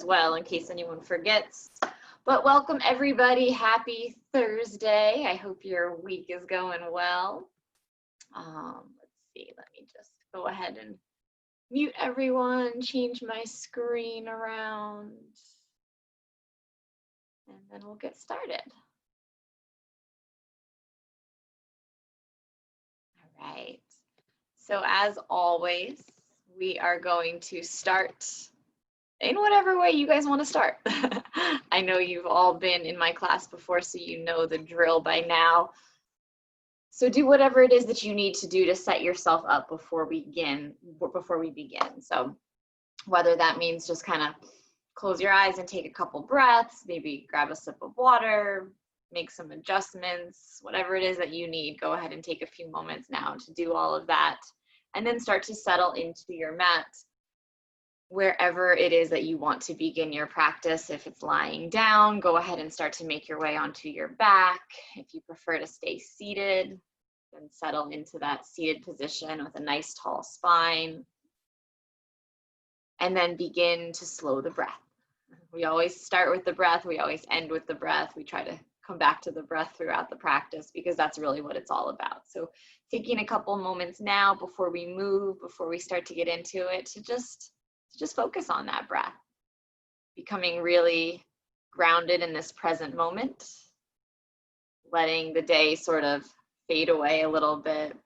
well in case anyone forgets. But welcome everybody. Happy Thursday. I hope your week is going well. Let's see. Let me just go ahead and mute everyone, change my screen around, and then we'll get started. All right. So as always, we are going to start in whatever way you guys want to start. I know you've all been in my class before, so you know the drill by now. So do whatever it is that you need to do to set yourself up before we begin. So whether that means just kind of close your eyes and take a couple breaths, maybe grab a sip of water, make some adjustments, whatever it is that you need, go ahead and take a few moments now to do all of that, and then start to settle into your mat wherever it is that you want to begin your practice. If it's lying down, go ahead and start to make your way onto your back. If you prefer to stay seated, then settle into that seated position with a nice tall spine. And then begin to slow the breath. We always start with the breath. We always end with the breath. We try to come back to the breath throughout the practice because that's really what it's all about. So taking a couple moments now before we move, before we start to get into it, to just focus on that breath, becoming really grounded in this present moment, letting the day sort of fade away a little bit,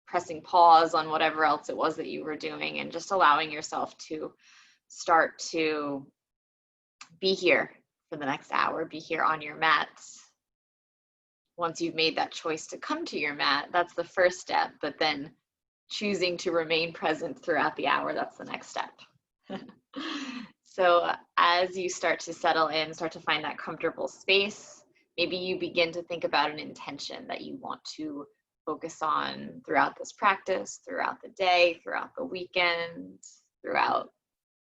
pressing pause on whatever else it was that you were doing, and just allowing yourself to start to be here for the next hour, be here on your mat. Once you've made that choice to come to your mat, that's the first step, but then choosing to remain present throughout the hour, that's the next step. So as you start to settle in, start to find that comfortable space, maybe you begin to think about an intention that you want to focus on throughout this practice, throughout the day, throughout the weekend, throughout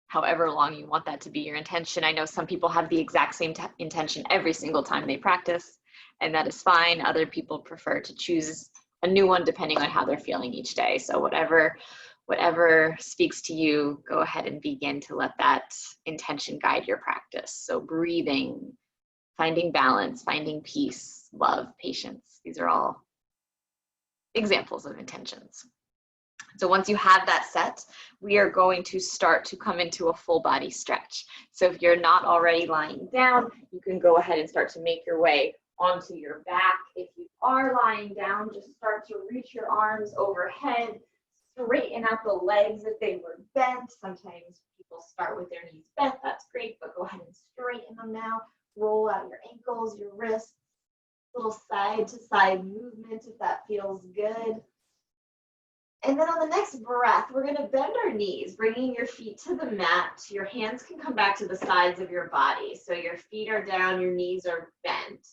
however long you want that to be your intention. I know some people have the exact same intention every single time they practice, and that is fine. Other people prefer to choose a new one depending on how they're feeling each day. So whatever speaks to you, go ahead and begin to let that intention guide your practice. So breathing, finding balance, finding peace, love, patience. These are all examples of intentions. So once you have that set, we are going to start to come into a full body stretch. So if you're not already lying down, you can go ahead and start to make your way onto your back. If you are lying down, just start to reach your arms overhead, straighten out the legs if they were bent. Sometimes people start with their knees bent, that's great, but go ahead and straighten them now. Roll out your ankles, your wrists, little side to side movement if that feels good. And then on the next breath, we're going to bend our knees, bringing your feet to the mat. Your hands can come back to the sides of your body. So your feet are down, your knees are bent.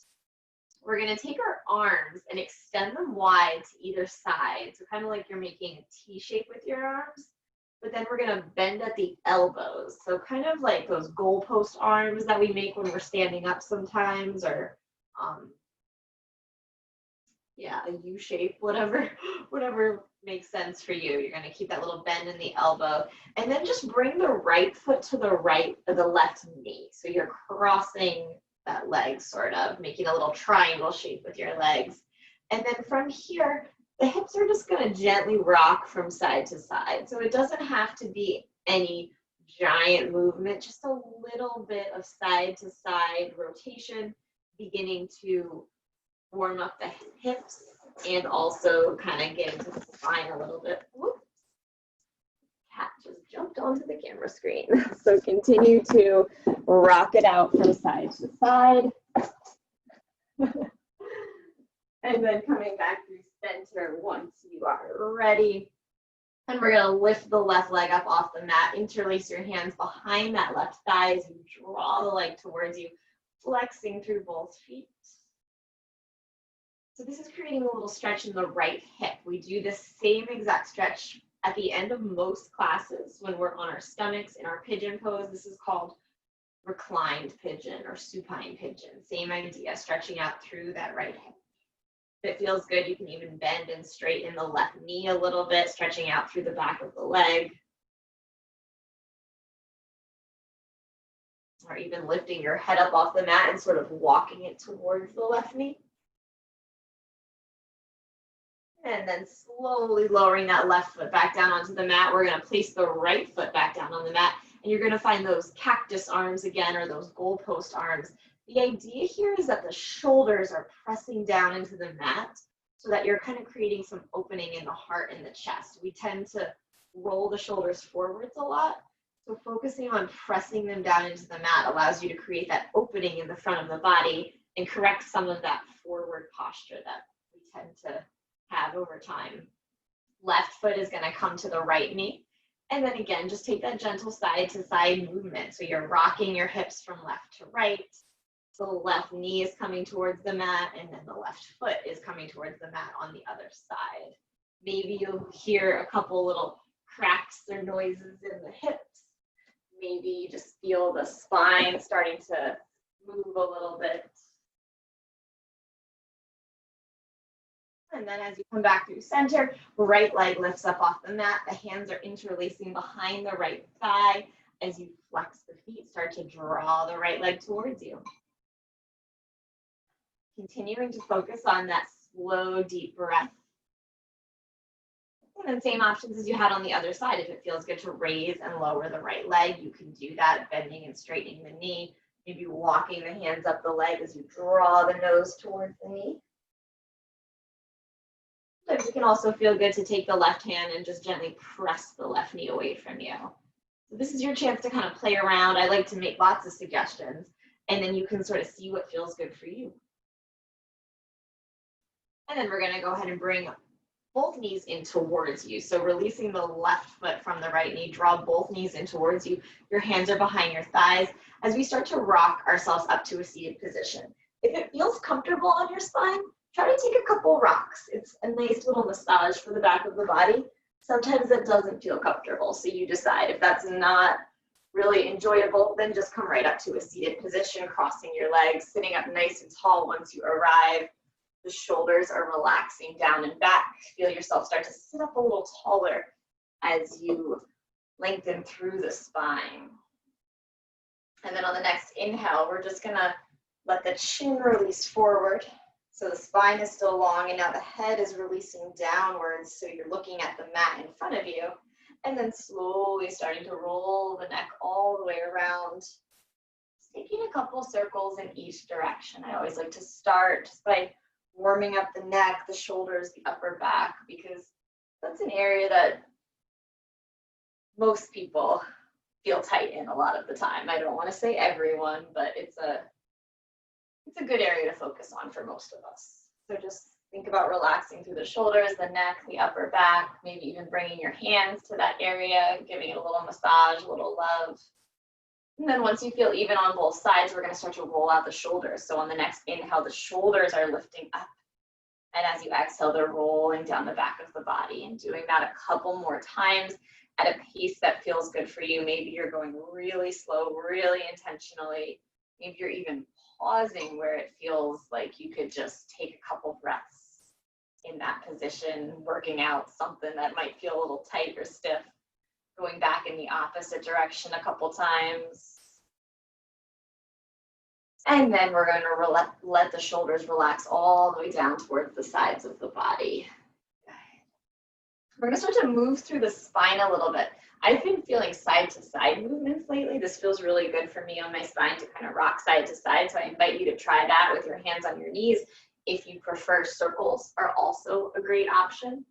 We're going to take our arms and extend them wide to either side. So kind of like you're making a T shape with your arms. But then we're going to bend at the elbows. So kind of like those goalpost arms that we make when we're standing up sometimes, or a U shape, whatever makes sense for you. You're going to keep that little bend in the elbow, and then just bring the right foot to the right of the left knee. So you're crossing that leg, sort of making a little triangle shape with your legs. And then from here, the hips are just going to gently rock from side to side. So it doesn't have to be any giant movement, just a little bit of side to side rotation, beginning to warm up the hips and also kind of get into the spine a little bit. Whoops. Cat just jumped onto the camera screen. So continue to rock it out from side to side. And then coming back through center once you are ready. And we're going to lift the left leg up off the mat, interlace your hands behind that left thigh as you draw the leg towards you, flexing through both feet. So this is creating a little stretch in the right hip. We do the same exact stretch at the end of most classes when we're on our stomachs in our pigeon pose. This is called reclined pigeon or supine pigeon. Same idea, stretching out through that right hip. If it feels good, you can even bend and straighten the left knee a little bit, stretching out through the back of the leg. or even lifting your head up off the mat and sort of walking it towards the left knee. And then slowly lowering that left foot back down onto the mat. We're going to place the right foot back down on the mat. And you're going to find those cactus arms again, or those goalpost arms. The idea here is that the shoulders are pressing down into the mat so that you're kind of creating some opening in the heart and the chest. We tend to roll the shoulders forwards a lot. So focusing on pressing them down into the mat allows you to create that opening in the front of the body and correct some of that forward posture that we tend to have over time. Left foot is going to come to the right knee. And then again, just take that gentle side to side movement. So you're rocking your hips from left to right. So the left knee is coming towards the mat, and then the left foot is coming towards the mat on the other side. Maybe you'll hear a couple little cracks or noises in the hips. Maybe you just feel the spine starting to move a little bit. And then as you come back through center, right leg lifts up off the mat. The hands are interlacing behind the right thigh. As you flex the feet, start to draw the right leg towards you. Continuing to focus on that slow, deep breath. And then same options as you had on the other side. If it feels good to raise and lower the right leg, you can do that, bending and straightening the knee. Maybe walking the hands up the leg as you draw the nose towards the knee. Sometimes it can also feel good to take the left hand and just gently press the left knee away from you. So this is your chance to kind of play around. I like to make lots of suggestions, and then you can sort of see what feels good for you. And then we're going to go ahead and bring both knees in towards you. So releasing the left foot from the right knee, draw both knees in towards you. Your hands are behind your thighs as we start to rock ourselves up to a seated position. If it feels comfortable on your spine, try to take a couple rocks. It's a nice little massage for the back of the body. Sometimes it doesn't feel comfortable, so you decide. If that's not really enjoyable, then just come right up to a seated position, crossing your legs, sitting up nice and tall once you arrive. The shoulders are relaxing down and back. Feel yourself start to sit up a little taller as you lengthen through the spine. And then on the next inhale, we're just gonna let the chin release forward. So the spine is still long, and now the head is releasing downwards, so you're looking at the mat in front of you. And then slowly starting to roll the neck all the way around, taking a couple circles in each direction. I always like to start just by warming up the neck, the shoulders, the upper back, because that's an area that most people feel tight in a lot of the time. I don't want to say everyone, but it's a good area to focus on for most of us. So just think about relaxing through the shoulders, the neck, the upper back, maybe even bringing your hands to that area, giving it a little massage, a little love. And then once you feel even on both sides, we're going to start to roll out the shoulders. So on the next inhale, the shoulders are lifting up. And as you exhale, they're rolling down the back of the body, and doing that a couple more times at a pace that feels good for you. Maybe you're going really slow, really intentionally. Maybe you're even pausing where it feels like you could just take a couple breaths in that position, working out something that might feel a little tight or stiff. Going back in the opposite direction a couple times. And then we're going to let the shoulders relax all the way down towards the sides of the body. We're going to start to move through the spine a little bit. I've been feeling side to side movements lately. This feels really good for me on my spine to kind of rock side to side. So I invite you to try that with your hands on your knees. If you prefer, circles are also a great option.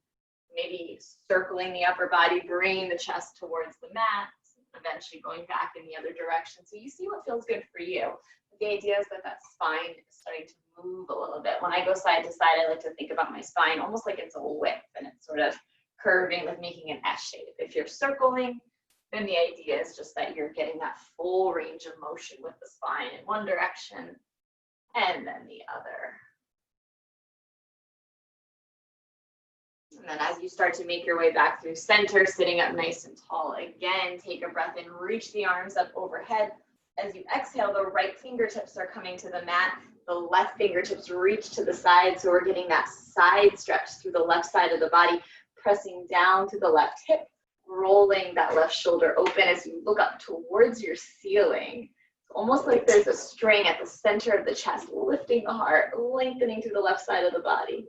Maybe circling the upper body, bringing the chest towards the mat, eventually going back in the other direction. So you see what feels good for you. The idea is that that spine is starting to move a little bit. When I go side to side, I like to think about my spine almost like it's a whip, and it's sort of curving, like making an S shape. If you're circling, then the idea is just that you're getting that full range of motion with the spine in one direction and then the other. And then as you start to make your way back through center, sitting up nice and tall, again, take a breath in, reach the arms up overhead. As you exhale, the right fingertips are coming to the mat. The left fingertips reach to the side. So we're getting that side stretch through the left side of the body, pressing down to the left hip, rolling that left shoulder open as you look up towards your ceiling. Almost like there's a string at the center of the chest, lifting the heart, lengthening through the left side of the body.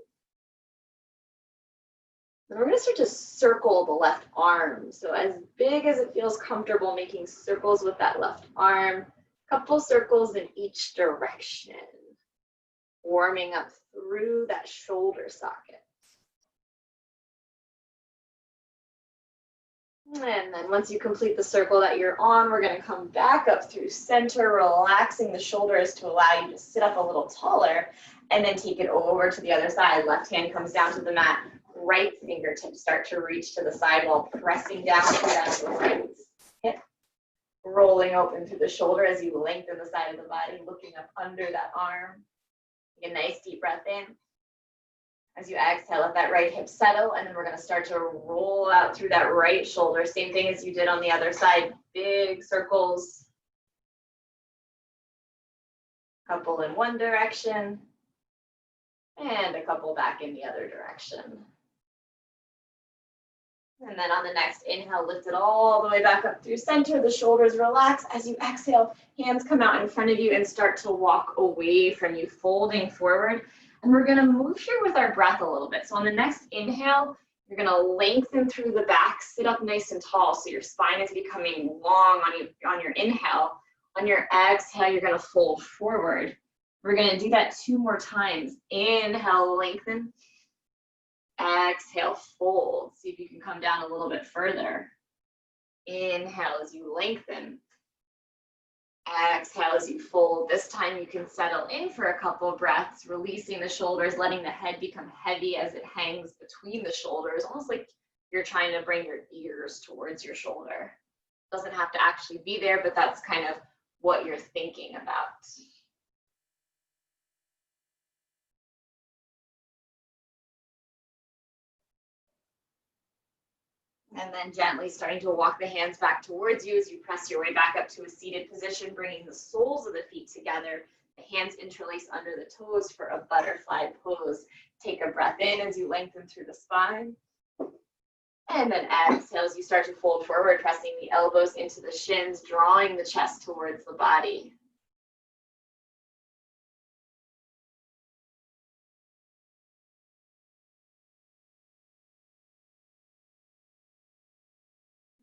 Then we're going to start to circle the left arm. So as big as it feels comfortable, making circles with that left arm, couple circles in each direction, warming up through that shoulder socket. And then once you complete the circle that you're on, we're going to come back up through center, relaxing the shoulders to allow you to sit up a little taller, and then take it over to the other side. Left hand comes down to the mat, right fingertips start to reach to the side while pressing down through that right hip, rolling open through the shoulder as you lengthen the side of the body, looking up under that arm. Take a nice deep breath in. As you exhale, let that right hip settle, and then we're going to start to roll out through that right shoulder. Same thing as you did on the other side. Big circles. Couple in one direction, and a couple back in the other direction. And then on the next inhale, lift it all the way back up through center. The shoulders relax. As you exhale, hands come out in front of you and start to walk away from you, folding forward. And we're going to move here with our breath a little bit. So on the next inhale, you're going to lengthen through the back, sit up nice and tall. So your spine is becoming long on your inhale. On your exhale, you're going to fold forward. We're going to do that 2 more times. Inhale, lengthen. Exhale, fold. See if you can come down a little bit further. Inhale as you lengthen. Exhale as you fold. This time you can settle in for a couple of breaths, releasing the shoulders, letting the head become heavy as it hangs between the shoulders, almost like you're trying to bring your ears towards your shoulder. Doesn't have to actually be there, but that's kind of what you're thinking about. And then gently starting to walk the hands back towards you as you press your way back up to a seated position, bringing the soles of the feet together. The hands interlace under the toes for a butterfly pose. Take a breath in as you lengthen through the spine. And then exhale as you start to fold forward, pressing the elbows into the shins, drawing the chest towards the body.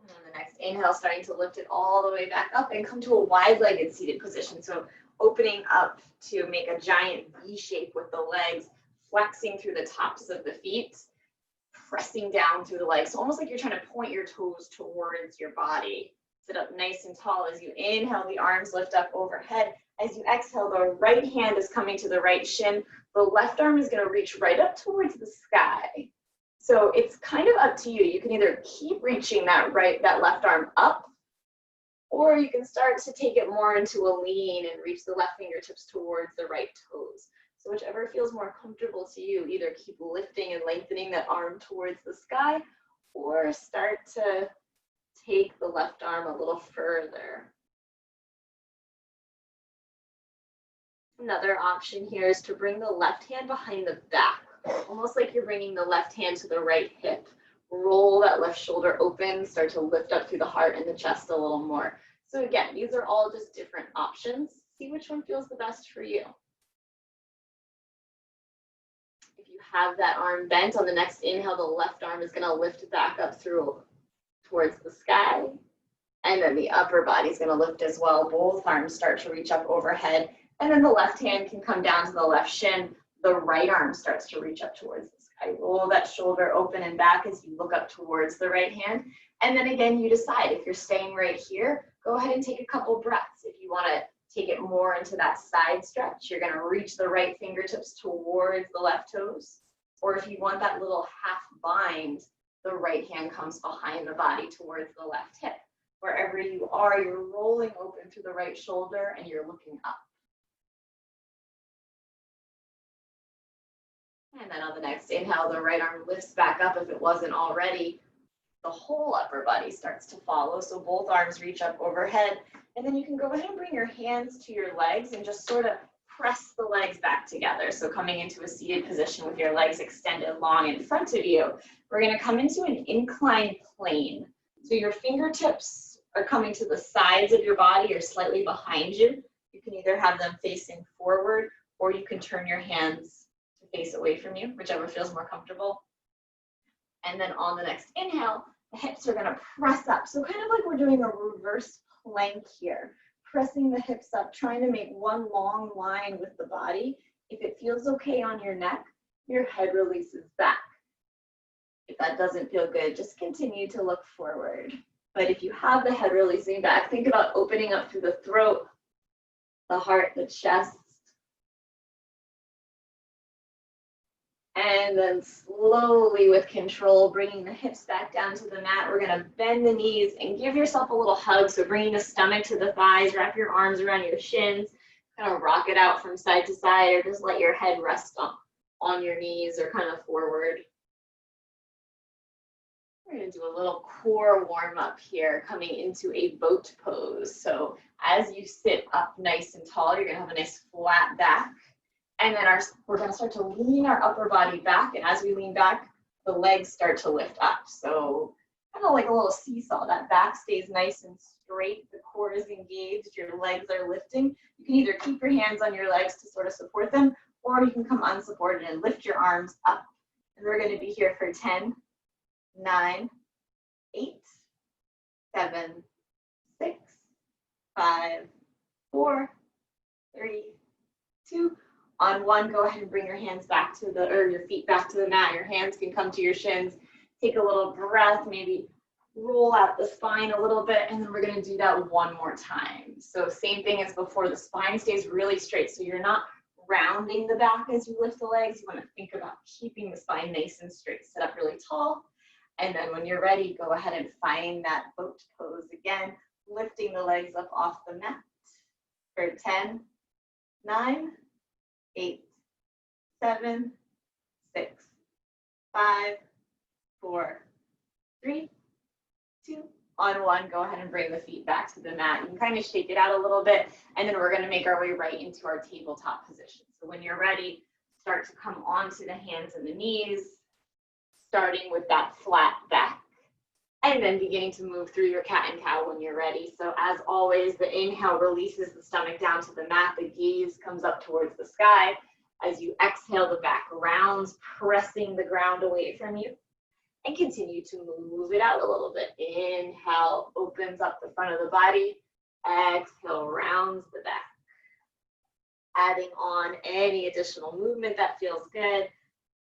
And on the next inhale, starting to lift it all the way back up and come to a wide-legged seated position. So opening up to make a giant V shape with the legs, flexing through the tops of the feet, pressing down through the legs. So almost like you're trying to point your toes towards your body. Sit up nice and tall. As you inhale, the arms lift up overhead. As you exhale, the right hand is coming to the right shin. The left arm is going to reach right up towards the sky. So it's kind of up to you. You can either keep reaching that left arm up, or you can start to take it more into a lean and reach the left fingertips towards the right toes. So whichever feels more comfortable to you, either keep lifting and lengthening that arm towards the sky, or start to take the left arm a little further. Another option here is to bring the left hand behind the back, almost like you're bringing the left hand to the right hip. Roll that left shoulder open, start to lift up through the heart and the chest a little more. So again, these are all just different options. See which one feels the best for you. If you have that arm bent, on the next inhale, the left arm is going to lift back up through towards the sky. And then the upper body is going to lift as well. Both arms start to reach up overhead. And then the left hand can come down to the left shin. The right arm starts to reach up towards the sky. Roll that shoulder open and back as you look up towards the right hand. And then again, you decide if you're staying right here, go ahead and take a couple breaths. If you want to take it more into that side stretch, you're going to reach the right fingertips towards the left toes. Or if you want that little half bind, the right hand comes behind the body towards the left hip. Wherever you are, you're rolling open through the right shoulder and you're looking up. And then on the next inhale, the right arm lifts back up if it wasn't already. The whole upper body starts to follow. So both arms reach up overhead. And then you can go ahead and bring your hands to your legs and just sort of press the legs back together. So coming into a seated position with your legs extended long in front of you, we're going to come into an inclined plane. So your fingertips are coming to the sides of your body or slightly behind you. You can either have them facing forward or you can turn your hands to face away from you, whichever feels more comfortable. And then on the next inhale, the hips are gonna press up. So kind of like we're doing a reverse plank here, pressing the hips up, trying to make one long line with the body. If it feels okay on your neck, your head releases back. If that doesn't feel good, just continue to look forward. But if you have the head releasing back, think about opening up through the throat, the heart, the chest. And then slowly with control, bringing the hips back down to the mat. We're gonna bend the knees and give yourself a little hug. So bringing the stomach to the thighs, wrap your arms around your shins, kind of rock it out from side to side, or just let your head rest on your knees or kind of forward. We're gonna do a little core warm up here, coming into a boat pose. So as you sit up nice and tall, you're gonna have a nice flat back. And then we're gonna start to lean our upper body back. And as we lean back, the legs start to lift up. So kind of like a little seesaw, that back stays nice and straight. The core is engaged, your legs are lifting. You can either keep your hands on your legs to sort of support them, or you can come unsupported and lift your arms up. And we're gonna be here for 10, 9, 8, 7, 6, 5, 4, 3, 2. On 1, go ahead and bring your hands back to your feet back to the mat. Your hands can come to your shins. Take a little breath, maybe roll out the spine a little bit, and then we're gonna do that one more time. So same thing as before, the spine stays really straight, so you're not rounding the back as you lift the legs. You wanna think about keeping the spine nice and straight. Sit up really tall, and then when you're ready, go ahead and find that boat pose again, lifting the legs up off the mat for 10, 9, 8, 7, 6, 5, 4, 3, 2. On 1, go ahead and bring the feet back to the mat. You can kind of shake it out a little bit, and then we're going to make our way right into our tabletop position. So when you're ready, start to come onto the hands and the knees, starting with that flat back, and then beginning to move through your cat and cow when you're ready. So as always, the inhale releases the stomach down to the mat, the gaze comes up towards the sky. As you exhale, the back rounds, pressing the ground away from you. And continue to move it out a little bit. Inhale, opens up the front of the body. Exhale, rounds the back. Adding on any additional movement that feels good.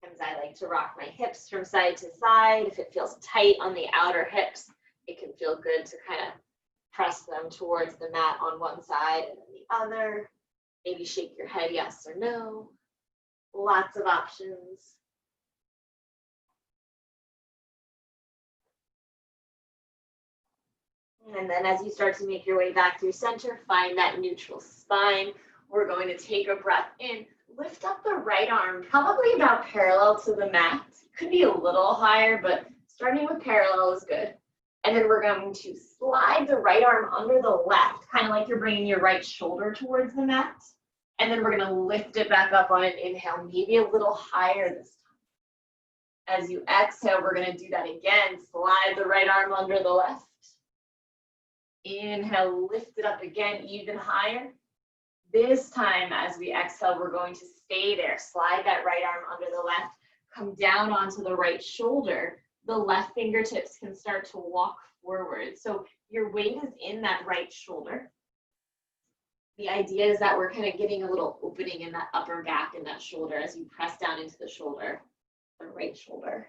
Sometimes I like to rock my hips from side to side. If it feels tight on the outer hips, it can feel good to kind of press them towards the mat on one side and then the other. Maybe shake your head yes or no. Lots of options. And then as you start to make your way back through center, find that neutral spine. We're going to take a breath in. Lift up the right arm, probably about parallel to the mat. Could be a little higher, but starting with parallel is good. And then we're going to slide the right arm under the left, kind of like you're bringing your right shoulder towards the mat. And then we're going to lift it back up on an inhale, maybe a little higher this time. As you exhale, we're going to do that again. Slide the right arm under the left. Inhale, lift it up again, even higher. This time, as we exhale, we're going to stay there. Slide that right arm under the left, come down onto the right shoulder. The left fingertips can start to walk forward. So your weight is in that right shoulder. The idea is that we're kind of getting a little opening in that upper back and that shoulder as you press down into the shoulder, the right shoulder.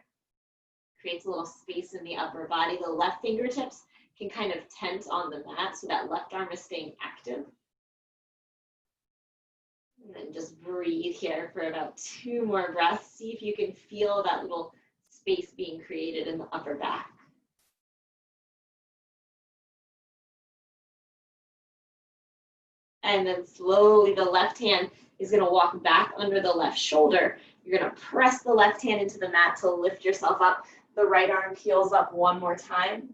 Creates a little space in the upper body. The left fingertips can kind of tent on the mat so that left arm is staying active. And then just breathe here for about 2 more breaths. See if you can feel that little space being created in the upper back. And then slowly the left hand is going to walk back under the left shoulder. You're going to press the left hand into the mat to lift yourself up. The right arm peels up one more time.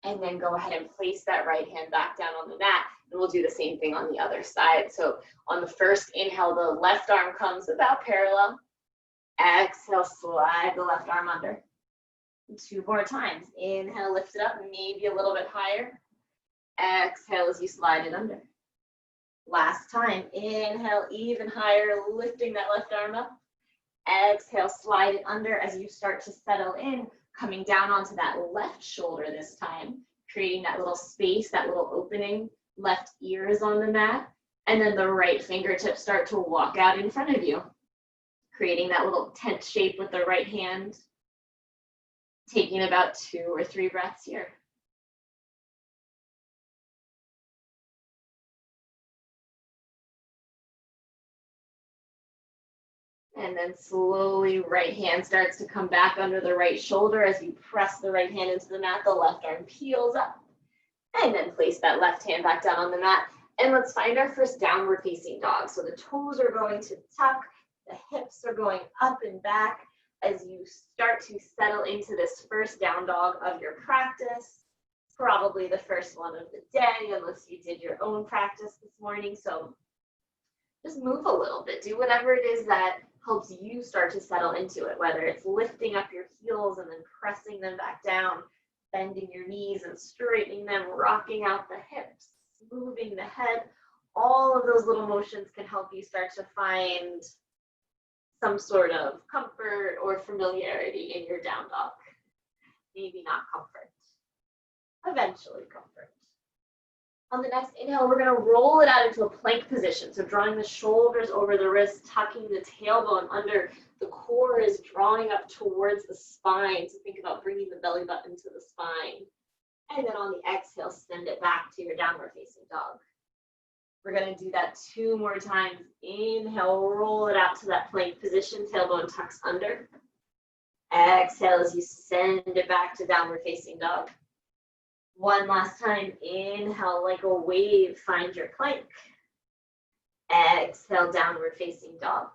And then go ahead and place that right hand back down on the mat. And we'll do the same thing on the other side. So on the first inhale, the left arm comes about parallel. Exhale, slide the left arm under. 2 more times. Inhale, lift it up, maybe a little bit higher. Exhale as you slide it under. Last time, inhale even higher, lifting that left arm up. Exhale, slide it under as you start to settle in, coming down onto that left shoulder this time, creating that little space, that little opening. Left ear is on the mat, and then the right fingertips start to walk out in front of you, creating that little tent shape with the right hand. Taking about 2 or 3 breaths here. And then slowly right hand starts to come back under the right shoulder as you press the right hand into the mat, the left arm peels up. And then place that left hand back down on the mat. And let's find our first downward facing dog. So the toes are going to tuck, the hips are going up and back as you start to settle into this first down dog of your practice. Probably the first one of the day, unless you did your own practice this morning. So just move a little bit. Do whatever it is that helps you start to settle into it, whether it's lifting up your heels and then pressing them back down, bending your knees and straightening them, rocking out the hips, moving the head. All of those little motions can help you start to find some sort of comfort or familiarity in your down dog. Maybe not comfort, eventually comfort. On the next inhale, we're going to roll it out into a plank position. So drawing the shoulders over the wrists, tucking the tailbone under. The core is drawing up towards the spine. So think about bringing the belly button to the spine. And then on the exhale, send it back to your downward facing dog. We're going to do that 2 more times. Inhale, roll it out to that plank position. Tailbone tucks under. Exhale as you send it back to downward facing dog. One last time, inhale like a wave, find your plank. Exhale, downward facing dog.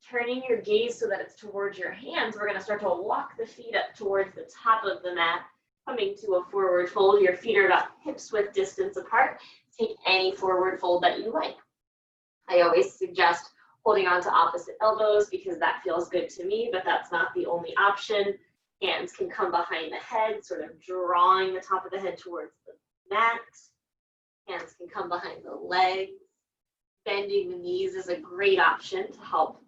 Turning your gaze so that it's towards your hands, we're gonna start to walk the feet up towards the top of the mat, coming to a forward fold. Your feet are about hips width distance apart. Take any forward fold that you like. I always suggest holding on to opposite elbows because that feels good to me, but that's not the only option. Hands can come behind the head, sort of drawing the top of the head towards the mat. Hands can come behind the legs. Bending the knees is a great option to help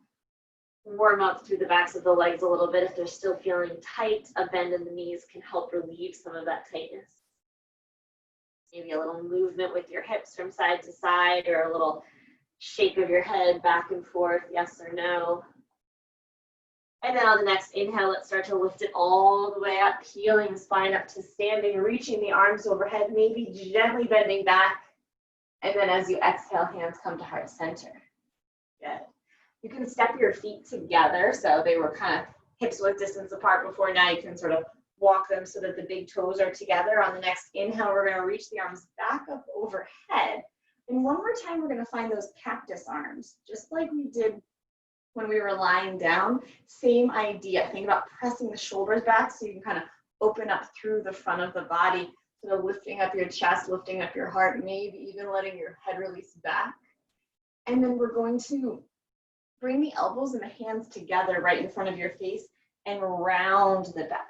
warm up through the backs of the legs a little bit. If they're still feeling tight, a bend in the knees can help relieve some of that tightness. Maybe a little movement with your hips from side to side, or a little shake of your head back and forth, yes or no. And then on the next inhale, let's start to lift it all the way up, peeling the spine up to standing, reaching the arms overhead, maybe gently bending back. And then as you exhale, hands come to heart center. Good. You can step your feet together. So they were kind of hips width distance apart before. Now you can sort of walk them so that the big toes are together. On the next inhale, we're going to reach the arms back up overhead. And one more time, we're going to find those cactus arms, just like we did when we were lying down. Same idea. Think about pressing the shoulders back so you can kind of open up through the front of the body, sort of lifting up your chest, lifting up your heart, maybe even letting your head release back. And then we're going to bring the elbows and the hands together right in front of your face and round the back.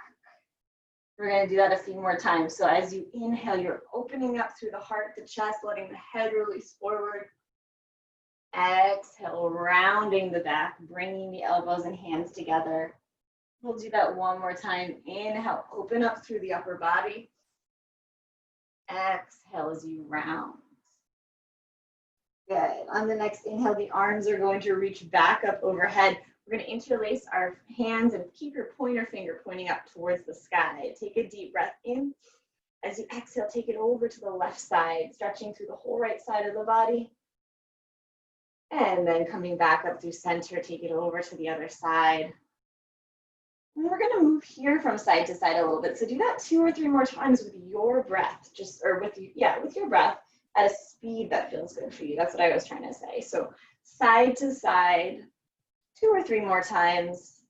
We're going to do that a few more times. So as you inhale, you're opening up through the heart, the chest, letting the head release forward. Exhale, rounding the back, bringing the elbows and hands together. We'll do that one more time. Inhale, open up through the upper body. Exhale as you round. Good. On the next inhale, the arms are going to reach back up overhead. We're going to interlace our hands and keep your pointer finger pointing up towards the sky. Take a deep breath in. As you exhale, take it over to the left side, stretching through the whole right side of the body. And then coming back up through center, take it over to the other side. And we're going to move here from side to side a little bit. So do that 2 or 3 more times with your breath, with your breath at a speed that feels good for you. That's what I was trying to say. So side to side, 2 or 3 more times,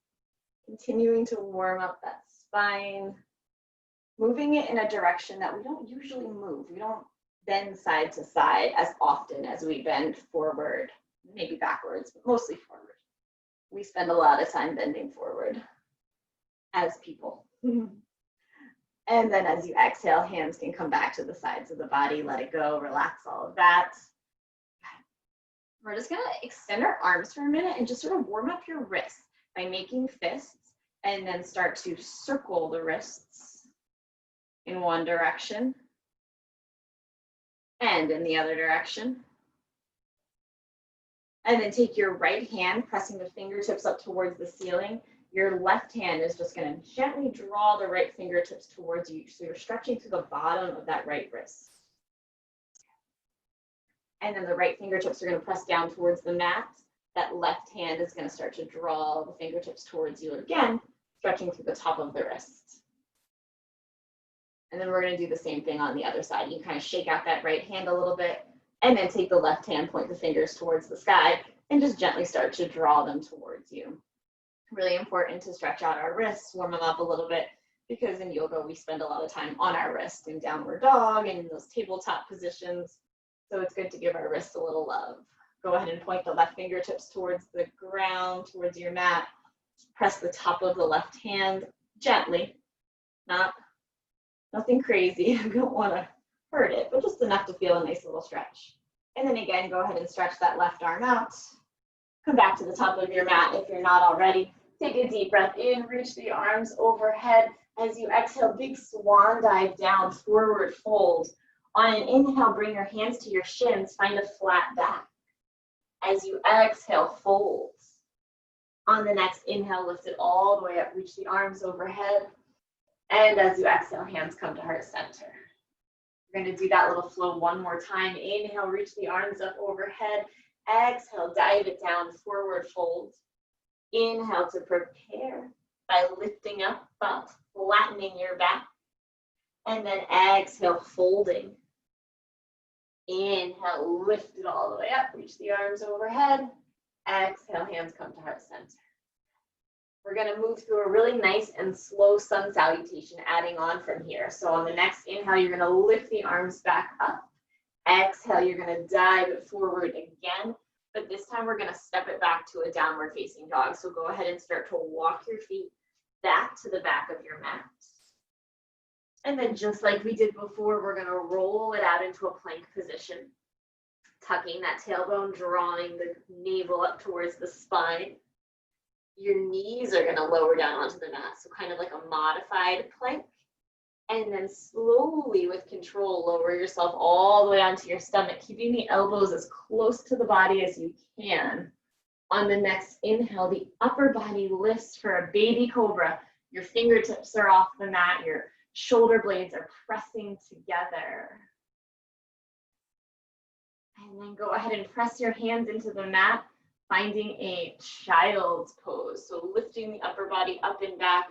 continuing to warm up that spine, moving it in a direction that we don't usually move. We don't bend side to side as often as we bend forward, maybe backwards, but mostly forward. We spend a lot of time bending forward as people. And then as you exhale, hands can come back to the sides of the body, let it go, relax all of that. We're just gonna extend our arms for a minute and just sort of warm up your wrists by making fists, and then start to circle the wrists in one direction and in the other direction. And then take your right hand, pressing the fingertips up towards the ceiling. Your left hand is just going to gently draw the right fingertips towards you. So you're stretching to the bottom of that right wrist. And then the right fingertips are going to press down towards the mat. That left hand is going to start to draw the fingertips towards you again, stretching to the top of the wrist. And then we're going to do the same thing on the other side. You kind of shake out that right hand a little bit, and then take the left hand, point the fingers towards the sky, and just gently start to draw them towards you. Really important to stretch out our wrists, warm them up a little bit, because in yoga we spend a lot of time on our wrist in downward dog and in those tabletop positions. So it's good to give our wrists a little love. Go ahead and point the left fingertips towards the ground, towards your mat. Press the top of the left hand gently, nothing crazy. You don't want to hurt it, but just enough to feel a nice little stretch. And then again, go ahead and stretch that left arm out. Come back to the top of your mat if you're not already. Take a deep breath in, reach the arms overhead. As you exhale, big swan dive down, forward fold. On an inhale, bring your hands to your shins, find a flat back. As you exhale, fold. On the next inhale, lift it all the way up, reach the arms overhead. And as you exhale, hands come to heart center. We're going to do that little flow one more time. Inhale, reach the arms up overhead. Exhale, dive it down, forward fold. Inhale to prepare by lifting up, flattening your back. And then exhale, folding. Inhale, lift it all the way up, reach the arms overhead. Exhale, hands come to heart center. We're going to move through a really nice and slow sun salutation, adding on from here. So on the next inhale, you're going to lift the arms back up. Exhale, you're going to dive it forward again, but this time we're going to step it back to a downward facing dog. So go ahead and start to walk your feet back to the back of your mat. And then just like we did before, we're going to roll it out into a plank position, tucking that tailbone, drawing the navel up towards the spine. Your knees are going to lower down onto the mat, so kind of like a modified plank. And then slowly, with control, lower yourself all the way onto your stomach, keeping the elbows as close to the body as you can. On the next inhale, the upper body lifts for a baby cobra. Your fingertips are off the mat, your shoulder blades are pressing together. And then go ahead and press your hands into the mat, finding a child's pose. So lifting the upper body up and back,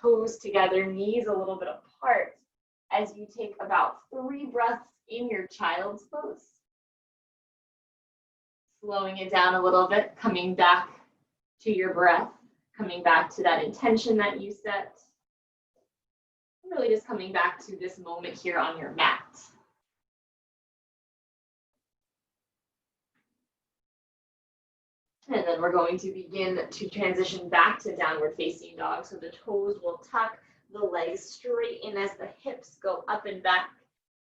toes together, knees a little bit apart, as you take about 3 breaths in your child's pose. Slowing it down a little bit, coming back to your breath, coming back to that intention that you set. Really just coming back to this moment here on your mat. And then we're going to begin to transition back to downward facing dog. So the toes will tuck, the legs straighten as the hips go up and back.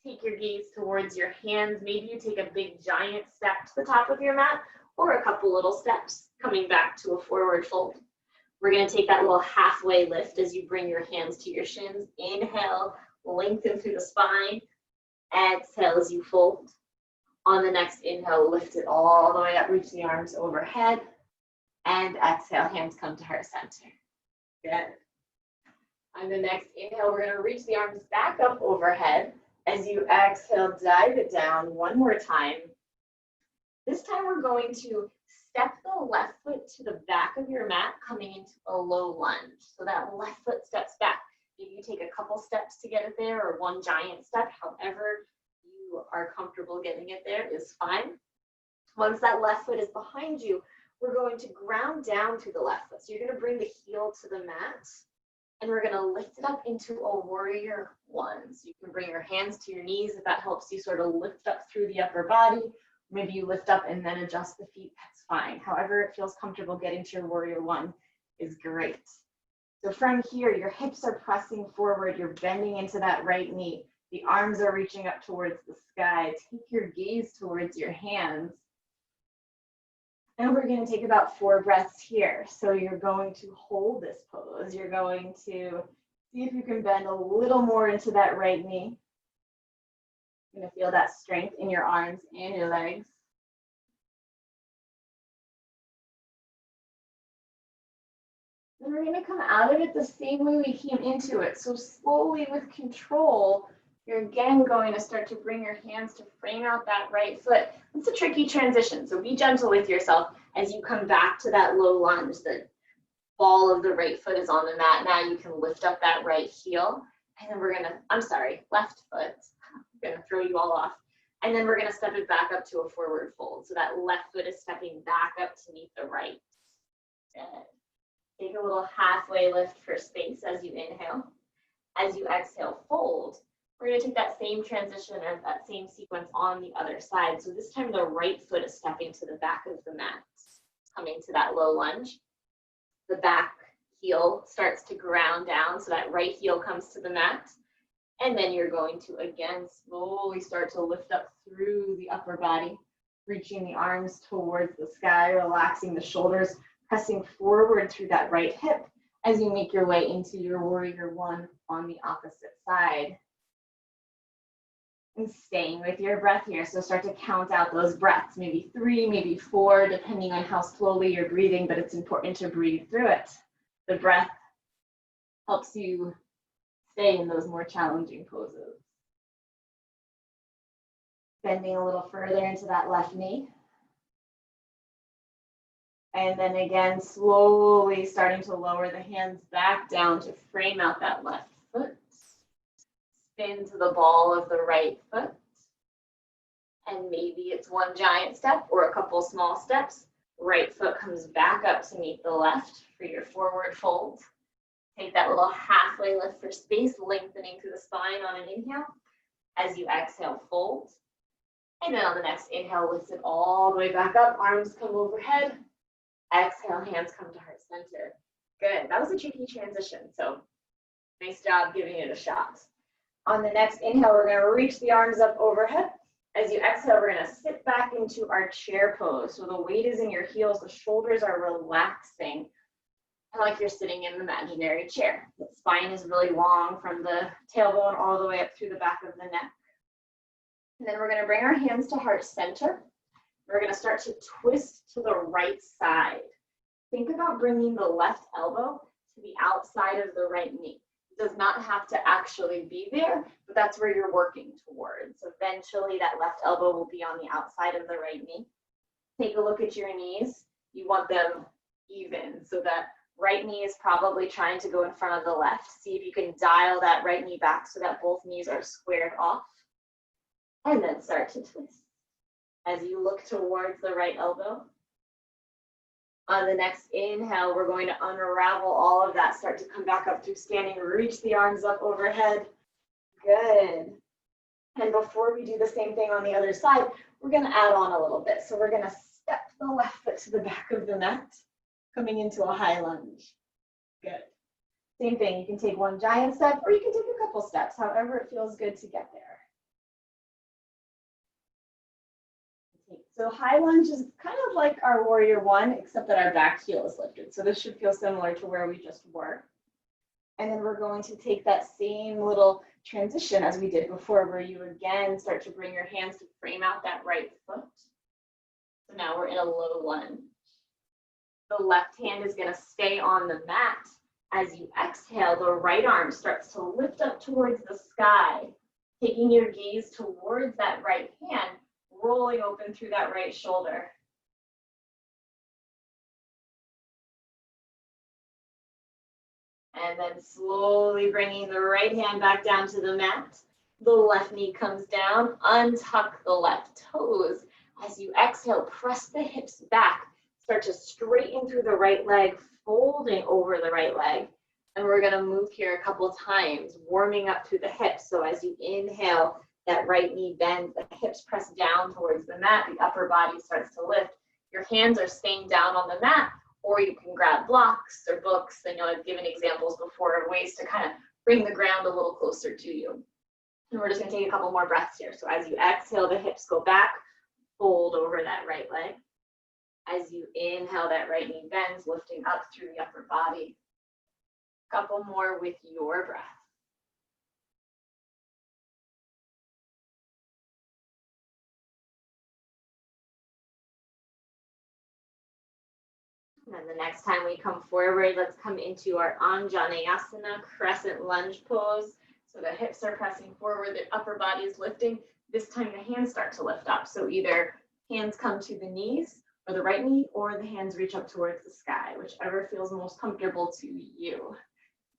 Take your gaze towards your hands. Maybe you take a big giant step to the top of your mat, or a couple little steps coming back to a forward fold. We're going to take that little halfway lift as you bring your hands to your shins. Inhale, lengthen through the spine. Exhale as you fold. On the next inhale, lift it all the way up, reach the arms overhead. And exhale, hands come to heart center. Good. On the next inhale, we're going to reach the arms back up overhead. As you exhale, dive it down one more time. This time we're going to step the left foot to the back of your mat, coming into a low lunge. So that left foot steps back. Maybe you take a couple steps to get it there, or one giant step, however you are comfortable getting it there is fine. Once that left foot is behind you, we're going to ground down through the left foot. So you're going to bring the heel to the mat, and we're going to lift it up into a warrior one. So you can bring your hands to your knees if that helps you sort of lift up through the upper body. Maybe you lift up and then adjust the feet, that's fine. However it feels comfortable, getting to your warrior one is great. So from here, your hips are pressing forward, you're bending into that right knee. The arms are reaching up towards the sky. Take your gaze towards your hands. And we're going to take about 4 breaths here. So you're going to hold this pose. You're going to see if you can bend a little more into that right knee. You're going to feel that strength in your arms and your legs. Then we're going to come out of it the same way we came into it. So slowly with control, you're again going to start to bring your hands to frame out that right foot. It's a tricky transition, so be gentle with yourself as you come back to that low lunge. The ball of the right foot is on the mat. Now you can lift up that right heel. And then we're going to, left foot. I'm going to throw you all off. And then we're going to step it back up to a forward fold. So that left foot is stepping back up to meet the right. Good. Take a little halfway lift for space as you inhale. As you exhale, fold. We're going to take that same transition or that same sequence on the other side. So this time the right foot is stepping to the back of the mat, coming to that low lunge. The back heel starts to ground down, so that right heel comes to the mat. And then you're going to, again, slowly start to lift up through the upper body, reaching the arms towards the sky, relaxing the shoulders, pressing forward through that right hip as you make your way into your warrior one on the opposite side. And staying with your breath here. So start to count out those breaths, maybe 3, maybe 4, depending on how slowly you're breathing, but it's important to breathe through it. The breath helps you stay in those more challenging poses. Bending a little further into that left knee. And then again, slowly starting to lower the hands back down to frame out that left foot. Spin to the ball of the right foot. And maybe it's one giant step or a couple small steps. Right foot comes back up to meet the left for your forward fold. Take that little halfway lift for space, lengthening through the spine on an inhale. As you exhale, fold. And then on the next inhale, lift it all the way back up. Arms come overhead. Exhale, hands come to heart center. Good. That was a tricky transition, so nice job giving it a shot. On the next inhale, we're going to reach the arms up overhead. As you exhale, we're going to sit back into our chair pose. So the weight is in your heels, the shoulders are relaxing, like you're sitting in an imaginary chair. The spine is really long from the tailbone all the way up through the back of the neck. And then we're going to bring our hands to heart center. We're going to start to twist to the right side. Think about bringing the left elbow to the outside of the right knee. Does not have to actually be there, but that's where you're working towards. Eventually that left elbow will be on the outside of the right knee. Take a look at your knees. You want them even, so that right knee is probably trying to go in front of the left. See if you can dial that right knee back so that both knees are squared off. And then start to twist. As you look towards the right elbow. On the next inhale, we're going to unravel all of that, start to come back up through standing, reach the arms up overhead. Good. And before we do the same thing on the other side, we're going to add on a little bit. So we're going to step the left foot to the back of the mat, coming into a high lunge. Good. Same thing, you can take one giant step or you can take a couple steps, however it feels good to get there. So high lunge is kind of like our warrior one, except that our back heel is lifted. So this should feel similar to where we just were. And then we're going to take that same little transition as we did before, where you again start to bring your hands to frame out that right foot. So now we're in a low lunge. The left hand is going to stay on the mat. As you exhale, the right arm starts to lift up towards the sky, taking your gaze towards that right hand, rolling open through that right shoulder. And then slowly bringing the right hand back down to the mat. The left knee comes down, untuck the left toes. As you exhale, press the hips back. Start to straighten through the right leg, folding over the right leg. And we're gonna move here a couple times, warming up through the hips. So as you inhale, that right knee bends, the hips press down towards the mat, the upper body starts to lift. Your hands are staying down on the mat, or you can grab blocks or books. I know I've given examples before of ways to kind of bring the ground a little closer to you. And we're just gonna take a couple more breaths here. So as you exhale, the hips go back, fold over that right leg. As you inhale, that right knee bends, lifting up through the upper body. Couple more with your breath. And then the next time we come forward, let's come into our Anjaneyasana, crescent lunge pose. So the hips are pressing forward, the upper body is lifting. This time the hands start to lift up. So either hands come to the knees or the right knee, or the hands reach up towards the sky, whichever feels most comfortable to you.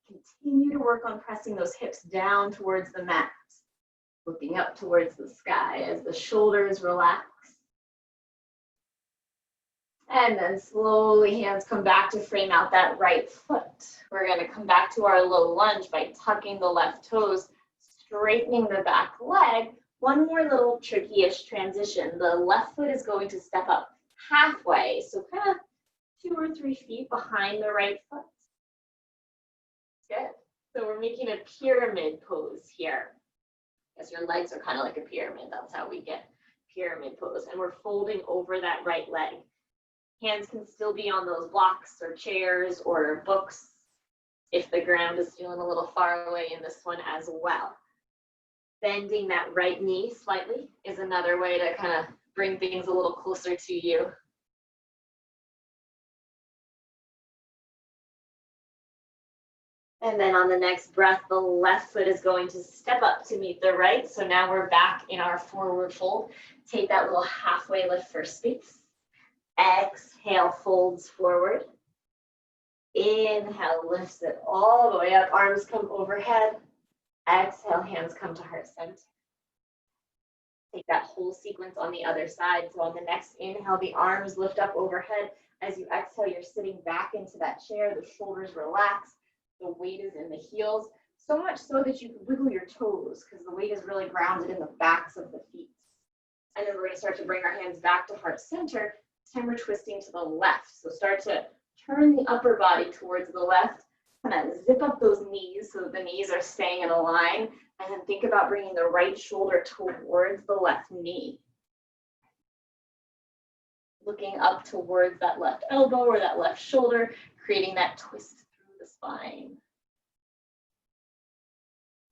Continue to work on pressing those hips down towards the mat, looking up towards the sky as the shoulders relax. And then slowly hands come back to frame out that right foot. We're going to come back to our low lunge by tucking the left toes, straightening the back leg. One more little tricky-ish transition. The left foot is going to step up halfway, so kind of 2 or 3 feet behind the right foot. Good. So we're making a pyramid pose here. As your legs are kind of like a pyramid, that's how we get pyramid pose. And we're folding over that right leg. Hands can still be on those blocks or chairs or books if the ground is feeling a little far away in this one as well. Bending that right knee slightly is another way to kind of bring things a little closer to you. And then on the next breath, the left foot is going to step up to meet the right. So now we're back in our forward fold. Take that little halfway lift for space. Exhale, folds forward. Inhale, lifts it all the way up. Arms come overhead. Exhale, hands come to heart center. Take that whole sequence on the other side. So on the next inhale, the arms lift up overhead. As you exhale, you're sitting back into that chair. The shoulders relax. The weight is in the heels. So much so that you can wiggle your toes because the weight is really grounded in the backs of the feet. And then we're going to start to bring our hands back to heart center. This time we're twisting to the left. So start to turn the upper body towards the left. Kind of zip up those knees so the knees are staying in a line. And then think about bringing the right shoulder towards the left knee. Looking up towards that left elbow or that left shoulder, creating that twist through the spine.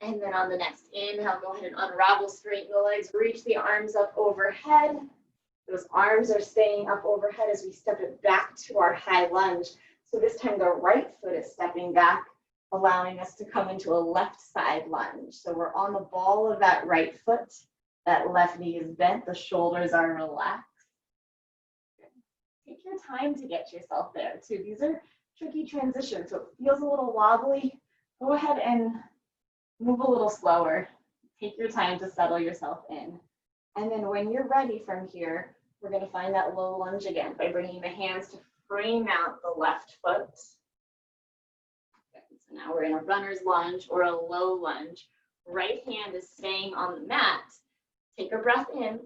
And then on the next inhale, go ahead and unravel, straighten the legs, reach the arms up overhead. Those arms are staying up overhead as we step it back to our high lunge. So this time the right foot is stepping back, allowing us to come into a left side lunge. So we're on the ball of that right foot. That left knee is bent, the shoulders are relaxed. Take your time to get yourself there too. These are tricky transitions, so it feels a little wobbly. Go ahead and move a little slower. Take your time to settle yourself in. And then when you're ready from here, we're going to find that low lunge again by bringing the hands to frame out the left foot. Okay, so now we're in a runner's lunge or a low lunge. Right hand is staying on the mat. Take a breath in.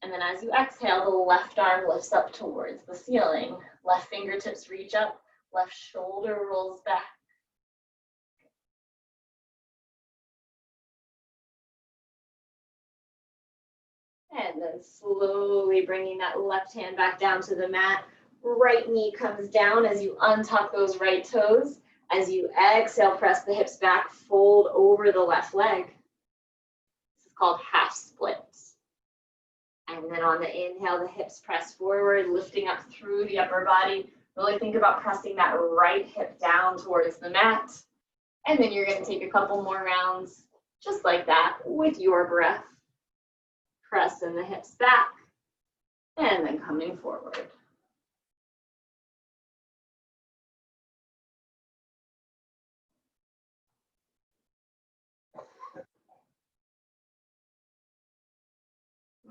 And then as you exhale, the left arm lifts up towards the ceiling. Left fingertips reach up. Left shoulder rolls back. And then slowly bringing that left hand back down to the mat. Right knee comes down as you untuck those right toes. As you exhale, press the hips back, fold over the left leg. This is called half splits. And then on the inhale, the hips press forward, lifting up through the upper body. Really think about pressing that right hip down towards the mat. And then you're going to take a couple more rounds just like that with your breath. Pressing the hips back and then coming forward.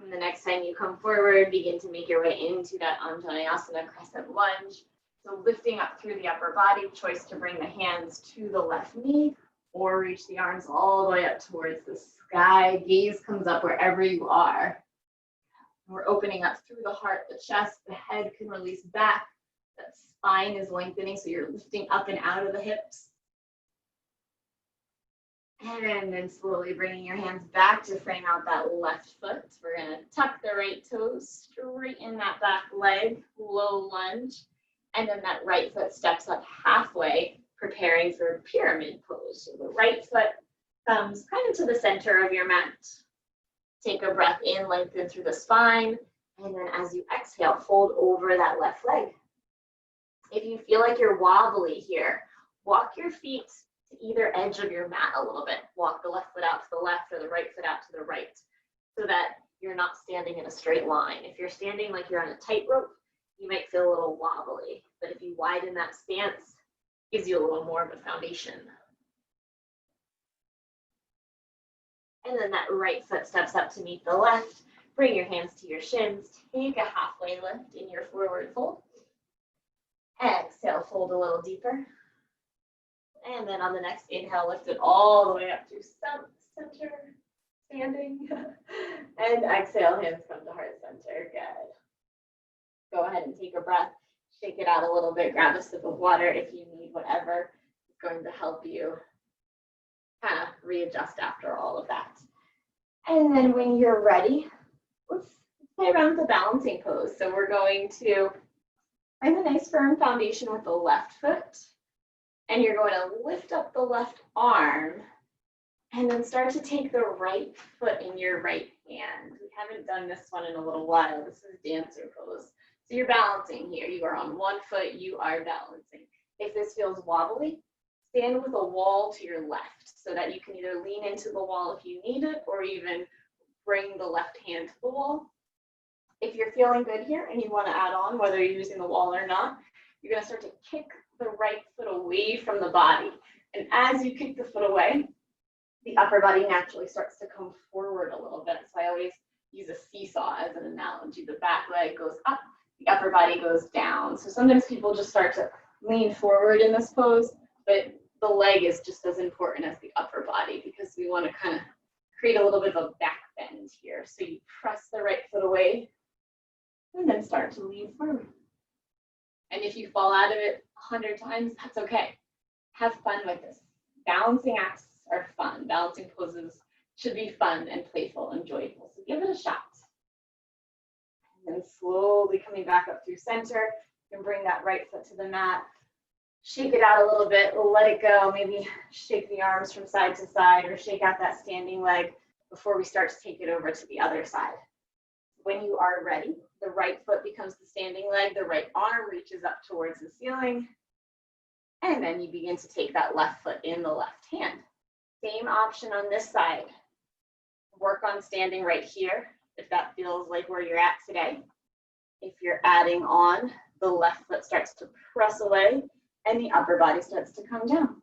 And the next time you come forward, begin to make your way into that Anjaneyasana crescent lunge. So lifting up through the upper body, choice to bring the hands to the left knee or reach the arms all the way up towards the sky. Gaze comes up wherever you are. We're opening up through the heart, the chest, the head can release back, That spine is lengthening, so you're lifting up and out of the hips. And then slowly bringing your hands back to frame out that left foot. We're going to tuck the right toes, straighten that back leg, low lunge. And then that right foot steps up halfway, preparing for pyramid pose. So the right foot comes kind of to the center of your mat. Take a breath in, lengthen through the spine. And then as you exhale, fold over that left leg. If you feel like you're wobbly here, walk your feet to either edge of your mat a little bit. Walk the left foot out to the left or the right foot out to the right so that you're not standing in a straight line. If you're standing like you're on a tightrope, you might feel a little wobbly. But if you widen that stance, it gives you a little more of a foundation. And then that right foot steps up to meet the left. Bring your hands to your shins. Take a halfway lift in your forward fold. Exhale, fold a little deeper. And then on the next inhale, lift it all the way up to center, standing. And exhale, hands come to heart center. Good. Go ahead and take a breath. Shake it out a little bit. Grab a sip of water if you need, whatever is going to help you kind of readjust after all of that. And then when you're ready, let's play around with the balancing pose. So we're going to find a nice firm foundation with the left foot. And you're going to lift up the left arm and then start to take the right foot in your right hand. We haven't done this one in a little while. This is dancer pose. So you're balancing here. You are on one foot, you are balancing. If this feels wobbly, stand with a wall to your left so that you can either lean into the wall if you need it or even bring the left hand to the wall. If you're feeling good here and you want to add on, whether you're using the wall or not, you're going to start to kick the right foot away from the body. And as you kick the foot away, the upper body naturally starts to come forward a little bit. So I always use a seesaw as an analogy. The back leg goes up, the upper body goes down. So sometimes people just start to lean forward in this pose, but the leg is just as important as the upper body because we want to kind of create a little bit of a back bend here. So you press the right foot away and then start to lean forward. And if you fall out of it 100 times, that's okay. Have fun with this. Balancing acts are fun. Balancing poses should be fun and playful and joyful. So give it a shot. And then slowly coming back up through center, you can bring that right foot to the mat. Shake it out a little bit, let it go. Maybe shake the arms from side to side or shake out that standing leg before we start to take it over to the other side. When you are ready, the right foot becomes the standing leg, the right arm reaches up towards the ceiling, and then you begin to take that left foot in the left hand. Same option on this side. Work on standing right here if that feels like where you're at today. If you're adding on, the left foot starts to press away and the upper body starts to come down.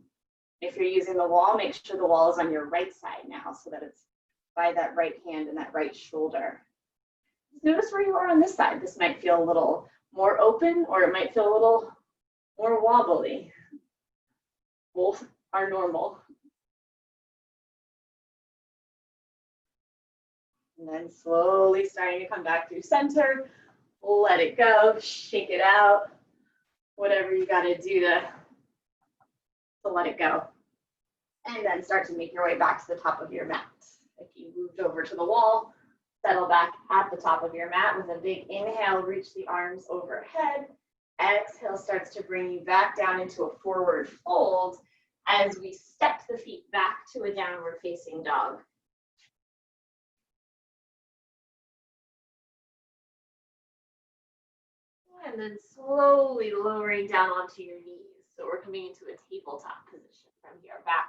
If you're using the wall, make sure the wall is on your right side now so that it's by that right hand and that right shoulder. Notice where you are on this side. This might feel a little more open or it might feel a little more wobbly. Both are normal. And then slowly starting to come back through center. Let it go, shake it out. Whatever you got to do to let it go. And then start to make your way back to the top of your mat. If you moved over to the wall, settle back at the top of your mat with a big inhale, reach the arms overhead. Exhale starts to bring you back down into a forward fold as we step the feet back to a downward facing dog. And then slowly lowering down onto your knees. So we're coming into a tabletop position from here back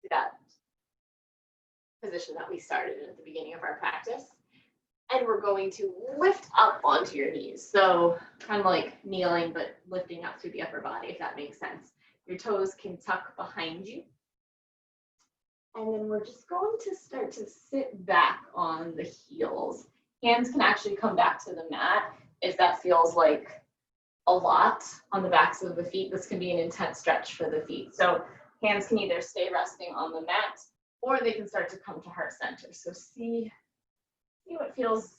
to that position that we started in at the beginning of our practice. And we're going to lift up onto your knees. So kind of like kneeling, but lifting up through the upper body, if that makes sense. Your toes can tuck behind you. And then we're just going to start to sit back on the heels. Hands can actually come back to the mat if that feels like a lot on the backs of the feet. This can be an intense stretch for the feet. So hands can either stay resting on the mat or they can start to come to heart center. So see what feels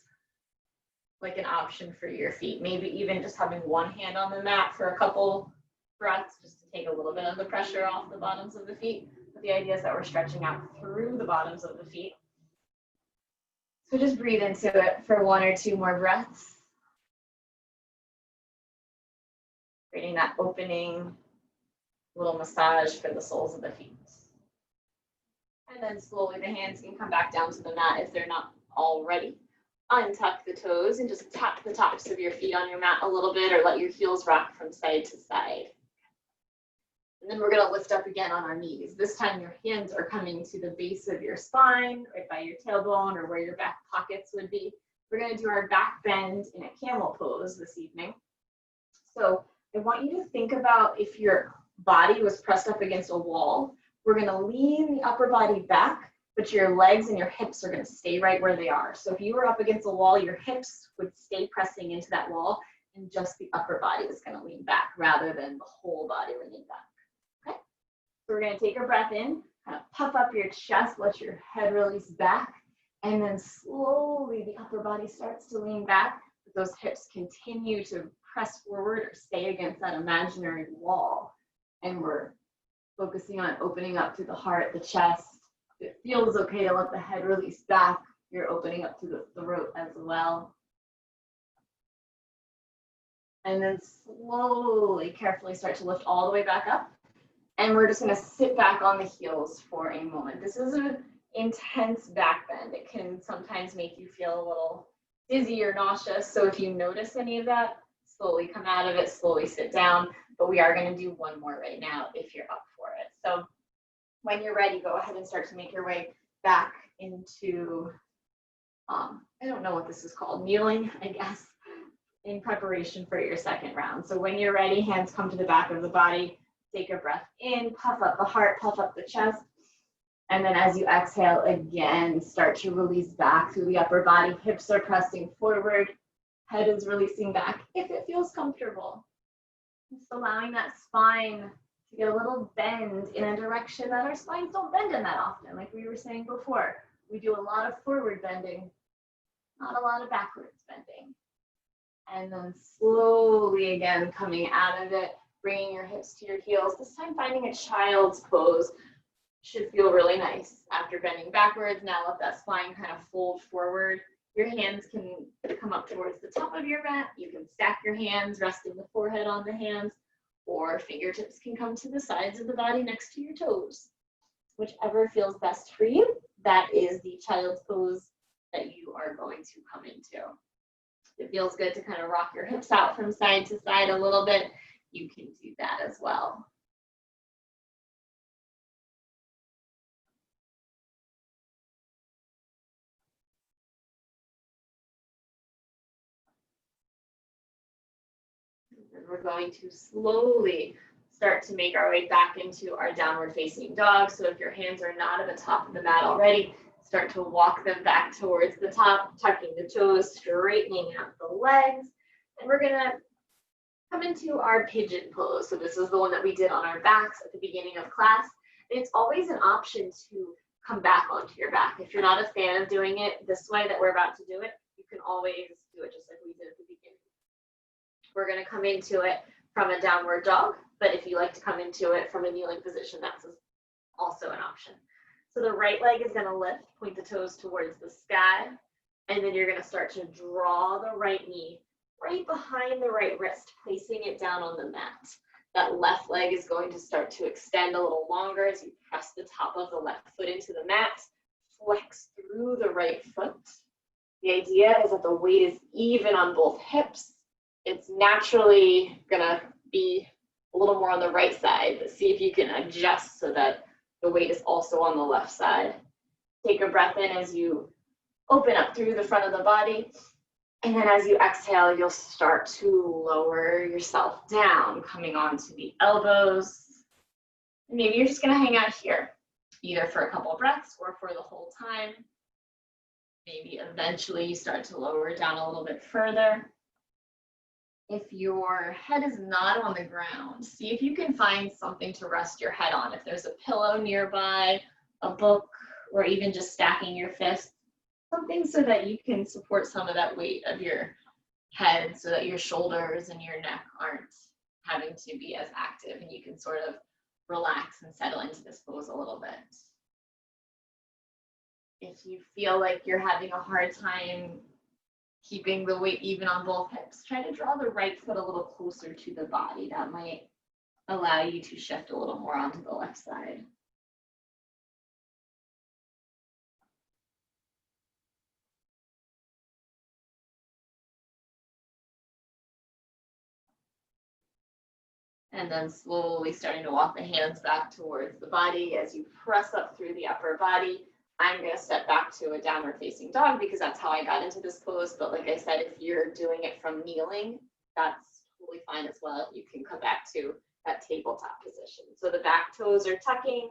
like an option for your feet. Maybe even just having one hand on the mat for a couple breaths, just to take a little bit of the pressure off the bottoms of the feet. But the idea is that we're stretching out through the bottoms of the feet. So just breathe into it for 1 or 2 more breaths. Creating that opening little massage for the soles of the feet. And then slowly the hands can come back down to the mat if they're not already. Untuck the toes and just tap the tops of your feet on your mat a little bit, or let your heels rock from side to side. And then we're going to lift up again on our knees. This time your hands are coming to the base of your spine, right by your tailbone or where your back pockets would be. We're going to do our back bend in a camel pose this evening. So I want you to think about if your body was pressed up against a wall. We're going to lean the upper body back, but your legs and your hips are going to stay right where they are. So if you were up against a wall, your hips would stay pressing into that wall, and just the upper body is going to lean back rather than the whole body leaning back. Okay? So we're going to take a breath in, kind of puff up your chest, let your head release back, and then slowly the upper body starts to lean back, but those hips continue to press forward or stay against that imaginary wall. And we're focusing on opening up to the heart, the chest. If it feels okay to let the head release back, you're opening up to the throat as well. And then slowly, carefully start to lift all the way back up. And we're just going to sit back on the heels for a moment. This is an intense back bend. It can sometimes make you feel a little dizzy or nauseous. So if you notice any of that, slowly come out of it, slowly sit down. But we are going to do one more right now if you're up for it. So when you're ready, go ahead and start to make your way back into, I don't know what this is called, kneeling, I guess, in preparation for your second round. So when you're ready, hands come to the back of the body, take a breath in, puff up the heart, puff up the chest. And then as you exhale, again, start to release back through the upper body. Hips are pressing forward, head is releasing back if it feels comfortable. Just allowing that spine to get a little bend in a direction that our spines don't bend in that often, like we were saying before. We do a lot of forward bending, not a lot of backwards bending. And then slowly again coming out of it, bringing your hips to your heels. This time finding a child's pose should feel really nice. After bending backwards, now let that spine kind of fold forward. Your hands can come up towards the top of your mat. You can stack your hands, resting the forehead on the hands, or fingertips can come to the sides of the body next to your toes. Whichever feels best for you, that is the child's pose that you are going to come into. If it feels good to kind of rock your hips out from side to side a little bit, you can do that as well. We're going to slowly start to make our way back into our downward facing dog. So if your hands are not at the top of the mat already, start to walk them back towards the top, tucking the toes, straightening out the legs. And we're gonna come into our pigeon pose. So this is the one that we did on our backs at the beginning of class. And it's always an option to come back onto your back. If you're not a fan of doing it this way that we're about to do it, you can always do it just like we did at the beginning. We're going to come into it from a downward dog, but if you like to come into it from a kneeling position, that's also an option. So the right leg is going to lift, point the toes towards the sky, and then you're going to start to draw the right knee right behind the right wrist, placing it down on the mat. That left leg is going to start to extend a little longer as you press the top of the left foot into the mat, flex through the right foot. The idea is that the weight is even on both hips. It's naturally gonna be a little more on the right side, but see if you can adjust so that the weight is also on the left side. Take a breath in as you open up through the front of the body. And then as you exhale, you'll start to lower yourself down, coming onto the elbows. And maybe you're just gonna hang out here, either for a couple of breaths or for the whole time. Maybe eventually you start to lower down a little bit further. If your head is not on the ground, see if you can find something to rest your head on. If there's a pillow nearby, a book, or even just stacking your fists, something so that you can support some of that weight of your head so that your shoulders and your neck aren't having to be as active, and you can sort of relax and settle into this pose a little bit. If you feel like you're having a hard time keeping the weight even on both hips, try to draw the right foot a little closer to the body. That might allow you to shift a little more onto the left side. And then slowly starting to walk the hands back towards the body as you press up through the upper body. I'm going to step back to a downward facing dog because that's how I got into this pose. But like I said, if you're doing it from kneeling, that's totally fine as well. You can come back to that tabletop position. So the back toes are tucking.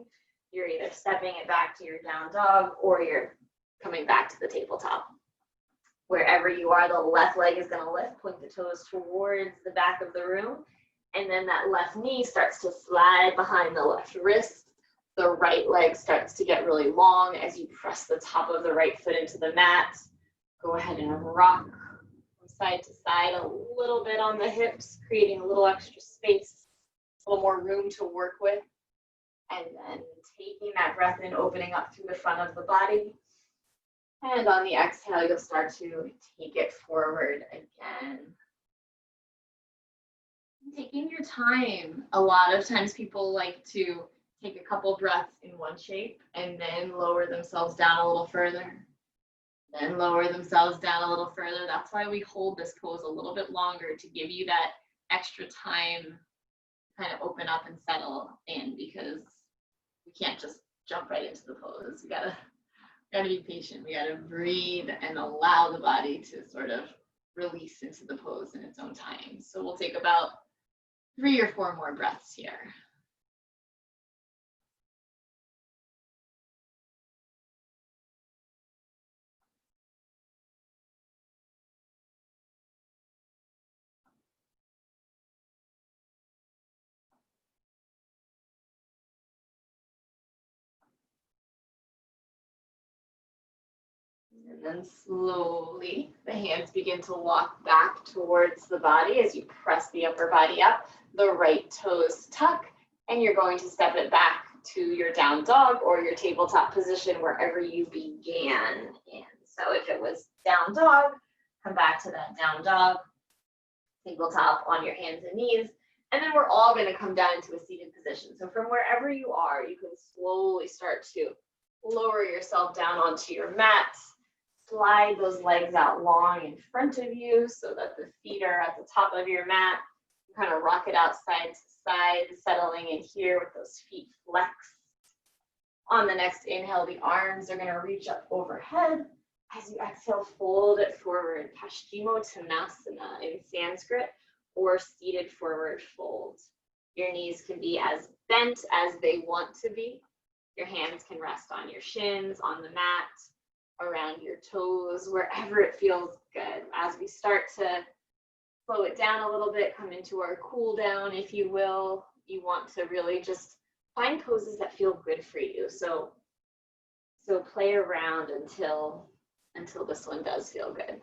You're either stepping it back to your down dog or you're coming back to the tabletop. Wherever you are, the left leg is going to lift, point the toes towards the back of the room. And then that left knee starts to slide behind the left wrist. The right leg starts to get really long as you press the top of the right foot into the mat. Go ahead and rock from side to side a little bit on the hips, creating a little extra space, a little more room to work with. And then taking that breath in, opening up through the front of the body. And on the exhale, you'll start to take it forward again. Taking your time. A lot of times people like to take a couple breaths in one shape and then lower themselves down a little further. Then lower themselves down a little further. That's why we hold this pose a little bit longer, to give you that extra time to kind of open up and settle in, because we can't just jump right into the pose. We gotta be patient. We gotta breathe and allow the body to sort of release into the pose in its own time. So we'll take about 3 or 4 more breaths here. And then slowly, the hands begin to walk back towards the body as you press the upper body up. The right toes tuck, and you're going to step it back to your down dog or your tabletop position wherever you began in. So if it was down dog, come back to that down dog, tabletop on your hands and knees. And then we're all going to come down into a seated position. So from wherever you are, you can slowly start to lower yourself down onto your mat. Slide those legs out long in front of you so that the feet are at the top of your mat. Kind of rock it out side to side, settling in here with those feet flexed. On the next inhale, the arms are going to reach up overhead. As you exhale, fold it forward, Paschimottanasana in Sanskrit, or seated forward fold. Your knees can be as bent as they want to be. Your hands can rest on your shins, on the mat, around your toes, wherever it feels good. As we start to slow it down a little bit, come into our cool down, if you will, you want to really just find poses that feel good for you. So play around until this one does feel good.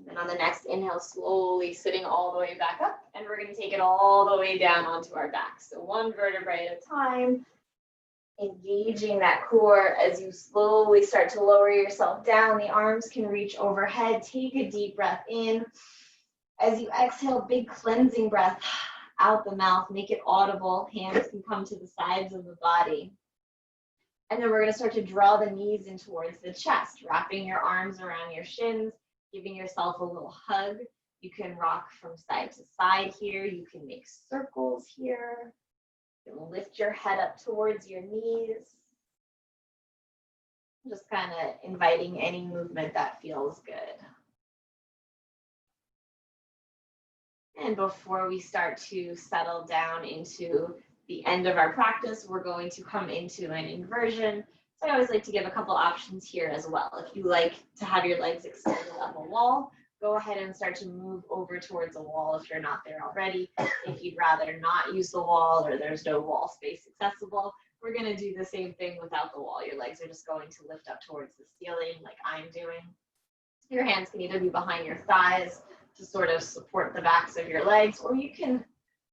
And on the next inhale, slowly sitting all the way back up, and we're going to take it all the way down onto our back. So one vertebrae at a time, engaging that core. As you slowly start to lower yourself down, the arms can reach overhead. Take a deep breath in. As you exhale, big cleansing breath out the mouth. Make it audible. Hands can come to the sides of the body. And then we're going to start to draw the knees in towards the chest, wrapping your arms around your shins, giving yourself a little hug. You can rock from side to side here. You can make circles here. You can lift your head up towards your knees. Just kind of inviting any movement that feels good. And before we start to settle down into the end of our practice, we're going to come into an inversion. So I always like to give a couple options here as well. If you like to have your legs extended up a wall, go ahead and start to move over towards a wall if you're not there already. If you'd rather not use the wall or there's no wall space accessible, We're going to do the same thing without the wall. Your legs are just going to lift up towards the ceiling like I'm doing. Your hands can either be behind your thighs to sort of support the backs of your legs, or you can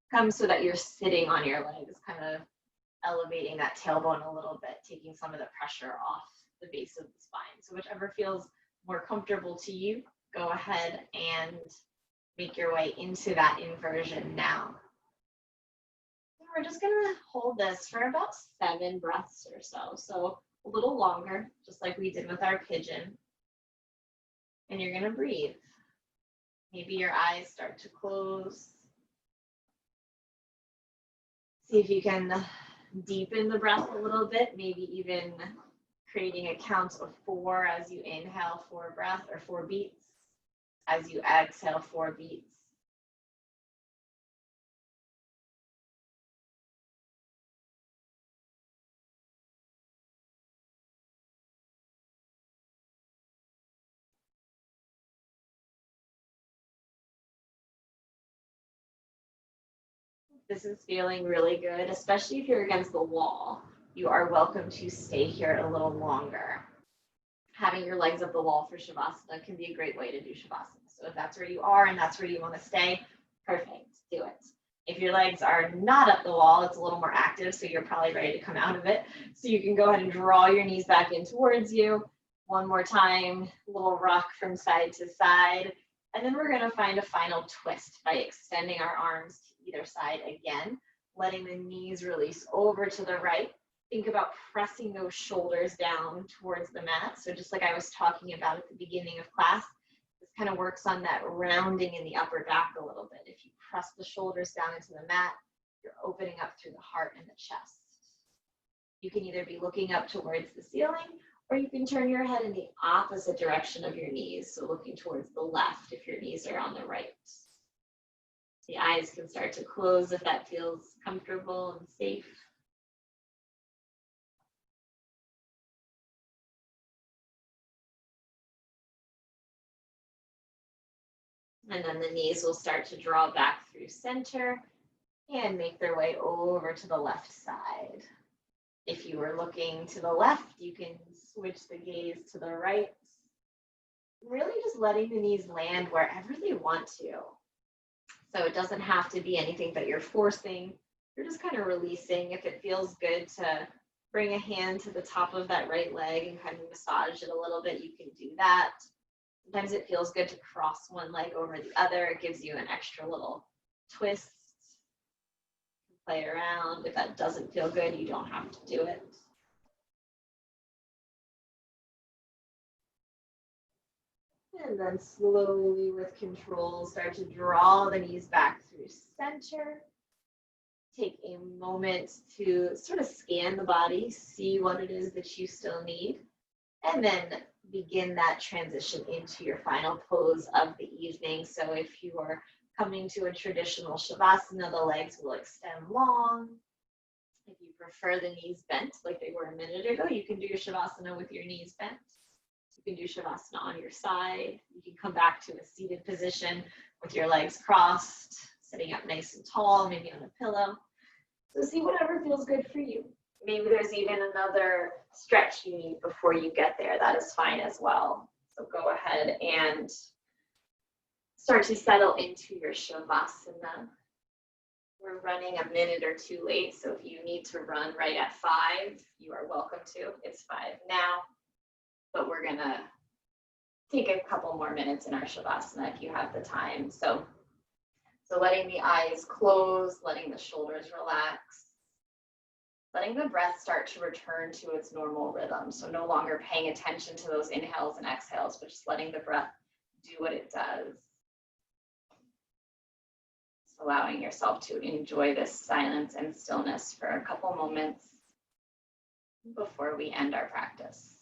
come so that you're sitting on your legs, kind of elevating that tailbone a little bit, taking some of the pressure off the base of the spine. So whichever feels more comfortable to you, go ahead and make your way into that inversion now. We're just going to hold this for about 7 breaths or so. So a little longer, just like we did with our pigeon. And you're going to breathe. Maybe your eyes start to close. See if you can deepen the breath a little bit, maybe even creating a count of 4 as you inhale, 4 breaths or 4 beats. As you exhale, 4 beats. This is feeling really good, especially if you're against the wall. You are welcome to stay here a little longer. Having your legs up the wall for Shavasana can be a great way to do Shavasana. So if that's where you are and that's where you want to stay, perfect, do it. If your legs are not up the wall, it's a little more active, so you're probably ready to come out of it. So you can go ahead and draw your knees back in towards you. One more time, a little rock from side to side. And then we're going to find a final twist by extending our arms to either side again, letting the knees release over to the right. Think about pressing those shoulders down towards the mat. So just like I was talking about at the beginning of class, this kind of works on that rounding in the upper back a little bit. If you press the shoulders down into the mat, you're opening up through the heart and the chest. You can either be looking up towards the ceiling, or you can turn your head in the opposite direction of your knees, so looking towards the left if your knees are on the right. The eyes can start to close if that feels comfortable and safe. And then the knees will start to draw back through center and make their way over to the left side. If you were looking to the left, you can switch the gaze to the right. Really just letting the knees land wherever they want to. So it doesn't have to be anything that you're forcing. You're just kind of releasing. If it feels good to bring a hand to the top of that right leg and kind of massage it a little bit, you can do that. Sometimes it feels good to cross one leg over the other. It gives you an extra little twist. Play around. If that doesn't feel good, you don't have to do it. And then slowly with control, start to draw the knees back through center. Take a moment to sort of scan the body, see what it is that you still need, and then begin that transition into your final pose of the evening. So if you are coming to a traditional Shavasana, the legs will extend long. If you prefer the knees bent like they were a minute ago, you can do your Shavasana with your knees bent. You can do Shavasana on your side. You can come back to a seated position with your legs crossed, sitting up nice and tall, maybe on a pillow. So see whatever feels good for you. Maybe there's even another stretch you need before you get there. That is fine as well. So go ahead and start to settle into your Shavasana. We're running a minute or 2 late, so if you need to run right at 5, you are welcome to. It's 5 now, but we're gonna take a couple more minutes in our Shavasana if you have the time. So letting the eyes close, letting the shoulders relax, letting the breath start to return to its normal rhythm. So no longer paying attention to those inhales and exhales, but just letting the breath do what it does. Just allowing yourself to enjoy this silence and stillness for a couple moments before we end our practice.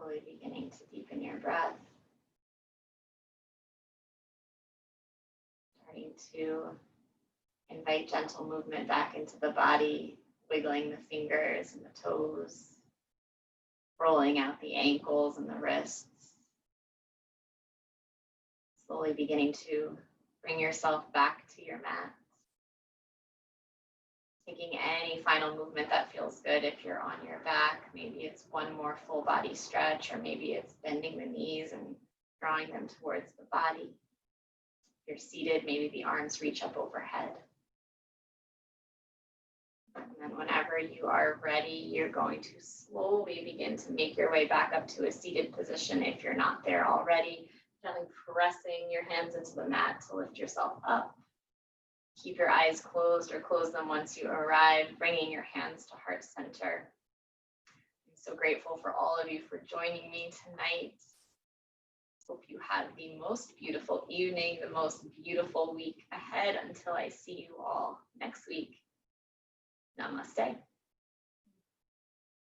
Slowly beginning to deepen your breath. Starting to invite gentle movement back into the body, wiggling the fingers and the toes, rolling out the ankles and the wrists. Slowly beginning to bring yourself back to your mat. Taking any final movement that feels good. If you're on your back, maybe it's one more full body stretch, or maybe it's bending the knees and drawing them towards the body. If you're seated, maybe the arms reach up overhead. And then whenever you are ready, you're going to slowly begin to make your way back up to a seated position if you're not there already. Gently pressing your hands into the mat to lift yourself up. Keep your eyes closed or close them once you arrive, bringing your hands to heart center. I'm so grateful for all of you for joining me tonight. Hope you have the most beautiful evening, the most beautiful week ahead until I see you all next week. Namaste.